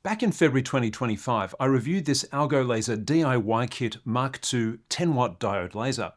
Back in February 2025, I reviewed this AlgoLaser DIY kit Mark II 10-watt diode laser.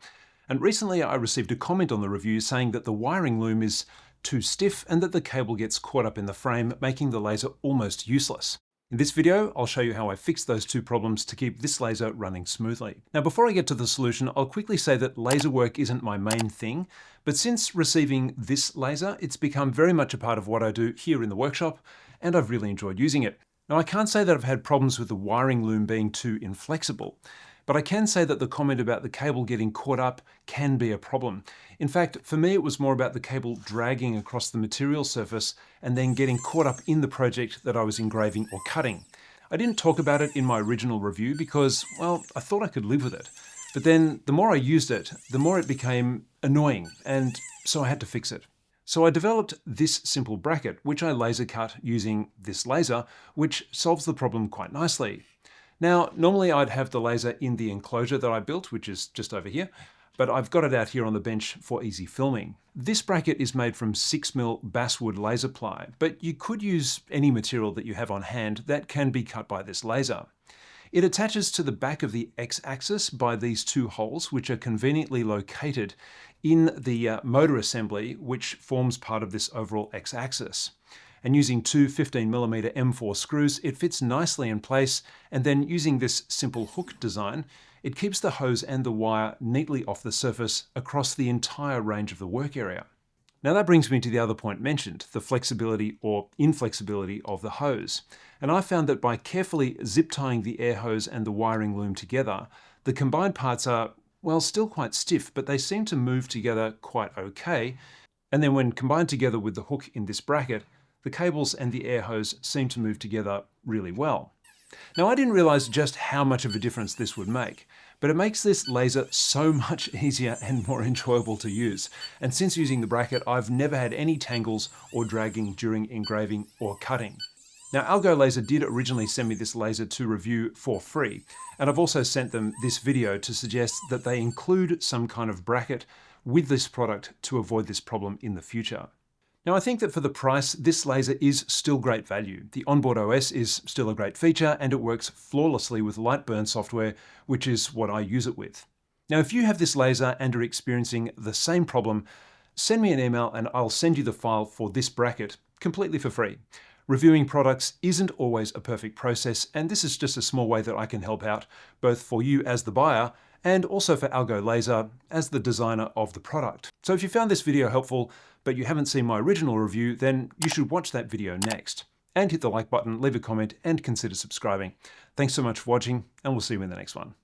And recently I received a comment on the review saying that the wiring loom is too stiff and that the cable gets caught up in the frame, making the laser almost useless. In this video, I'll show you how I fixed those two problems to keep this laser running smoothly. Now, before I get to the solution, I'll quickly say that laser work isn't my main thing, but since receiving this laser, it's become very much a part of what I do here in the workshop, and I've really enjoyed using it. Now, I can't say that I've had problems with the wiring loom being too inflexible, but I can say that the comment about the cable getting caught up can be a problem. In fact, for me, it was more about the cable dragging across the material surface and then getting caught up in the project that I was engraving or cutting. I didn't talk about it in my original review because, well, I thought I could live with it. But then the more I used it, the more it became annoying, and so I had to fix it. So I developed this simple bracket, which I laser cut using this laser, which solves the problem quite nicely. Now, normally I'd have the laser in the enclosure that I built, which is just over here, but I've got it out here on the bench for easy filming. This bracket is made from 6mm basswood laser ply, but you could use any material that you have on hand that can be cut by this laser. It attaches to the back of the X-axis by these two holes, which are conveniently located in the motor assembly, which forms part of this overall X-axis. And using two 15mm M4 screws, it fits nicely in place, and then using this simple hook design, it keeps the hose and the wire neatly off the surface across the entire range of the work area. Now that brings me to the other point mentioned, the flexibility or inflexibility of the hose. And I found that by carefully zip tying the air hose and the wiring loom together, the combined parts are, well, still quite stiff, but they seem to move together quite okay. And then when combined together with the hook in this bracket, the cables and the air hose seem to move together really well. Now, I didn't realize just how much of a difference this would make, but it makes this laser so much easier and more enjoyable to use. And since using the bracket, I've never had any tangles or dragging during engraving or cutting. Now, AlgoLaser did originally send me this laser to review for free, and I've also sent them this video to suggest that they include some kind of bracket with this product to avoid this problem in the future. Now, I think that for the price, this laser is still great value. The onboard OS is still a great feature, and it works flawlessly with Lightburn software, which is what I use it with. Now, if you have this laser and are experiencing the same problem, send me an email and I'll send you the file for this bracket completely for free. Reviewing products isn't always a perfect process, and this is just a small way that I can help out, both for you as the buyer and also for AlgoLaser as the designer of the product. So if you found this video helpful, but you haven't seen my original review, then you should watch that video next. And hit the like button, leave a comment, and consider subscribing. Thanks so much for watching, and we'll see you in the next one.